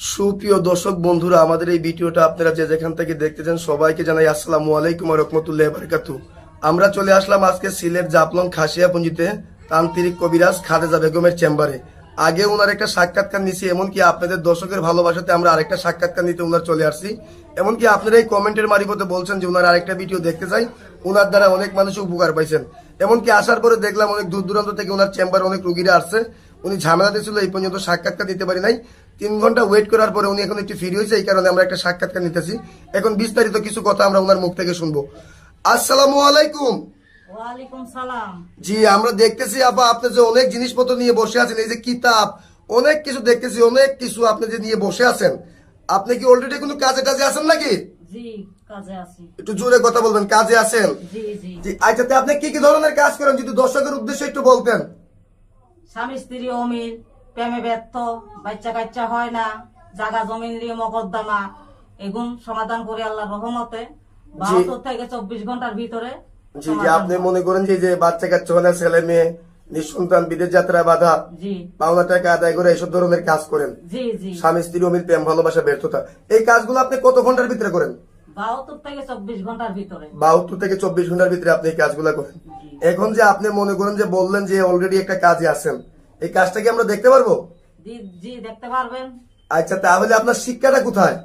সুপ্রিয় দর্শক বন্ধুরা, আমাদের এই ভিডিওটা আপনারা যে যেখান থেকে দেখতেছেন সবাইকে জানাই আসসালামু আলাইকুম ওয়া রাহমাতুল্লাহি ওয়া বারাকাতুহু। আমরা চলে আসলাম আজকে সিলেট জাফলং খাসিয়াপুঞ্জিতে তান্ত্রিক কবিরাজ খালেদা বেগমের চেম্বারে। আগে ওনার একটা সাক্ষাৎকার নিছি, এমনকি আপনাদের দর্শকের ভালোবাসাতে আমরা আরেকটা সাক্ষাৎকার নিতে ওনার চলে আসছি। এমনকি আপনারা এই কমেন্টের মারিফতে বলছেন যে ওনার আরেকটা ভিডিও দেখতে চাই, ওনার দ্বারা অনেক মানুষ উপকার পাইছেন। এমনকি আসার পরে দেখলাম অনেক দূর দূরান্ত থেকে ওনার চেম্বারে অনেক রোগীরা আসছে। উনি ঝামেলাতে ছিল, এই পর্যন্ত সাক্ষাৎকার দিতে পারি নাই। 3 ঘন্টা ওয়েট করার পরে উনি এখন একটু ফ্রি হয়েছে, এই কারণে আমরা একটা সাক্ষাৎকার নিতেছি। এখন বিস্তারিত কিছু কথা আমরা ওনার মুখ থেকে শুনবো। আসসালামু আলাইকুম। ওয়ালাইকুম সালাম। জি, আমরা দেখতেছি আপা আপনি যে অনেক জিনিসপত্র নিয়ে বসে আছেন, এই যে কিতাব অনেক কিছু দেখতেছি, অনেক কিছু আপনি যে নিয়ে বসে আছেন। আপনি কি অলরেডি কোনো কাজে টাজে আছেন নাকি? জি, কাজে আছি। একটু জোরে কথা বলবেন, কাজে আছেন? জি জি। জি, আচ্ছা, তো আপনি কি কি ধরনের কাজ করেন যদি দর্শকের উদ্দেশ্যে একটু বলতেন। স্বামী স্ত্রী অমিল, প্রেমে ব্যর্থ, বাচ্চা কাচ্চা হয় না, জাগা জমিন নিয়ে মকদ্দমা, এগুন সমাধান করে আল্লাহর রহমতে 72 থেকে 24 ঘন্টার ভিতরে। জি জি, আপনি মনে করেন যে বাচ্চা কাচ্চা হয় না, ছেলে মেয়ে নিঃসন্তান, বিদেশ যাত্রা বাধা, জি পাওনা টাকা আদায় করে এইসব ধরনের কাজ করেন। জি জি। স্বামী স্ত্রী অমিল, প্রেম ভালোবাসা ব্যর্থতা, এই কাজগুলো আপনি কত ঘন্টার ভিতরে করেন? 72 থেকে 24 ঘন্টার ভিতরে। 72 থেকে 24 ঘন্টার ভিতরে আপনি এই কাজগুলো করেন। এখন যে আপনি মনে করেন যে বললেন যে অলরেডি একটা কাজে আছেন, এই কাজটা কি আমরা দেখতে পারবো? জি জি, দেখতে পারবেন। আচ্ছা, তাহলে আপনার শিক্ষাটা কোথায়?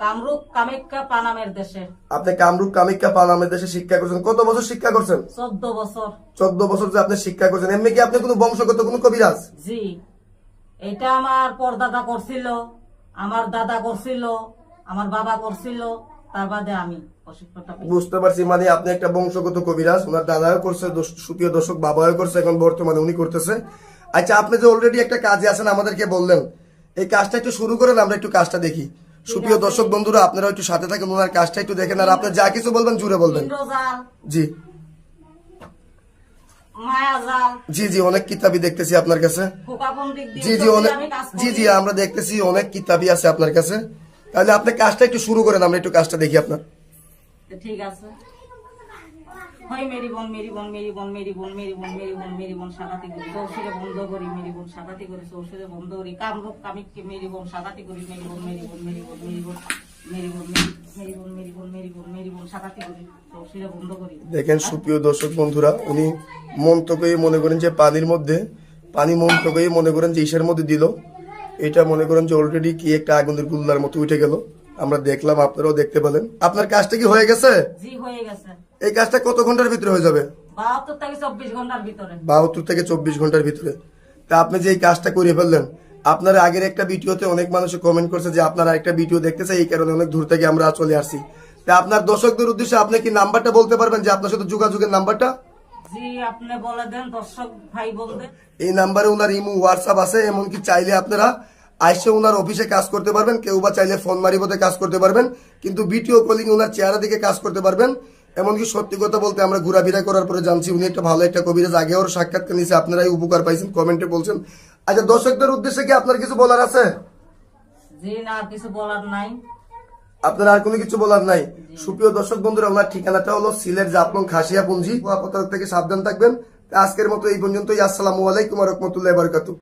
কামরূপ কামাখ্যা পানামের দেশে। আপনি কামরূপ কামাখ্যা পানামের দেশে শিক্ষা করছেন। কত বছর শিক্ষা করছেন? 14 বছর। 14 বছর যে আপনি শিক্ষা করছেন। এমনি কি আপনি কোনো বংশগত কোনো কবিরাজ? জি, এটা আমার পরদাদা করছিল, আমার দাদা করছিল, আমার বাবা করছিল, তার বাদে আমি প্রশিক্ষণটা পেয়েছি। বুঝতে পারছি, মানে আপনি একটা বংশগত কবিরাজ। ওনার দাদাও করছে, সুপ্রিয় দর্শক, বাবাও করছে, এখন বর্তমানে উনি করতেছে। আচ্ছা, আপনি যে অলরেডি একটা কাজে আছেন আমাদেরকে বললেন, এই কাজটা একটু শুরু করেন, আমরা একটু কাজটা দেখি। সুপ্রিয় দর্শক বন্ধুরা, আপনারা একটু সাথে থাকেন, ওনার কাজটা একটু দেখেন। আর আপনি যা কিছু বলবেন জুড়ে বলবেন। ইন্দ্রজাল, জি মায়াজাল, জি জি, অনেক কিতাবই দেখতেছি আপনার কাছে। ফোকাপন্দিক দিয়ে জি জি, সবই অনেক, আমি কাজ জি করি। জি, আমরা দেখতেছি অনেক কিতাবই আছে আপনার কাছে। তাহলে আপনি কাজটা একটু শুরু করেন, আমরা একটু কাজটা দেখি আপনার। ঠিক আছে। হয় মেরি বোন মেরি বোন মেরি বোন মেরি বোন মেরি বোন মেরি বোন মেরি বোন সাকাতি করি, চৌশুরে বন্ধ করি, মেরি বোন সাকাতি করি, চৌশুরে বন্ধ করি, কামরূপ কামিককে মেরি বোন সাকাতি করি, মেরি বোন মেরি বোন মেরি বোন মেরি বোন মেরি বোন মেরি বোন মেরি বোন মেরি বোন মেরি বোন সাকাতি করি, চৌশুরে বন্ধ করি। দেখেন সুপ্রিয় দর্শক বন্ধুরা, উনি মন্ত্রকেই মনে করেন যে পানির মধ্যে, পানি মন্ত্রকেই মনে করেন যে ইসের মধ্যে দিল। এটা মনে করেন যে অলরেডি কি একটা আগুনের গুল্লার মতো উঠে গেল। আমরা দেখলাম, আপনারাও দেখতে পেলেন। আপনার কাজটা কি হয়ে গেছে? জি, হয়ে গেছে। এই কাজটা কত ঘন্টার ভিতরে হয়ে যাবে? 72 থেকে 24 ঘন্টার ভিতরে। 72 থেকে 24 ঘন্টার ভিতরে। তা আপনি যে এই কাজটা করে ফেললেন, আপনার আগের একটা ভিডিওতে অনেক মানুষ কমেন্ট করছে যে আপনার আরেকটা ভিডিও দেখতে চাই, এই কারণে অনেক দূর থেকে আমরা চলে আসছি। তা আপনার দর্শকদের উদ্দেশ্যে আপনি কি নাম্বারটা বলতে পারবেন, যে আপনার সাথে যোগাযোগের নাম্বারটা? জি, আপনি বলে দেন দর্শক ভাই বোনদের। এই নাম্বারে ওনার ইমো, হোয়াটসঅ্যাপ আছে। এমনকি চাইলে আপনারা আইসে ওনার অফিসে কাজ করতে পারবেন, কেউ বা চাইলে ফোন মারিফতে কাজ করতে পারবেন, কিন্তু ভিডিও কলিং ওনার চেহারা দিকে কাজ করতে পারবেন। এমনকি সত্যি কথা বলতে আমরা ঘোরাফেরা করার পরে জানছি উনি একটা ভালো একটা কবিরাজ। আগেও সাক্ষাৎকার নিয়েছে, আপনারাই উপকার পাইছেন, কমেন্টে বলছেন। আচ্ছা, দর্শকদের উদ্দেশ্যে কি আপনার কিছু বলার আছে? জি না, কিছু বলার নাই। আপনার আর কোনো কিছু বলার নাই? সুপ্রিয় দর্শক বন্ধুরা, ওনার ঠিকানাটা হলো সিলেট জাফলং খাসিয়াপুঞ্জি। থেকে সাবধান থাকবেন। আজকের মতো এই পর্যন্তই। আসসালামু আলাইকুম ওয়া রাহমাতুল্লাহি ওয়া বারাকাতুহু।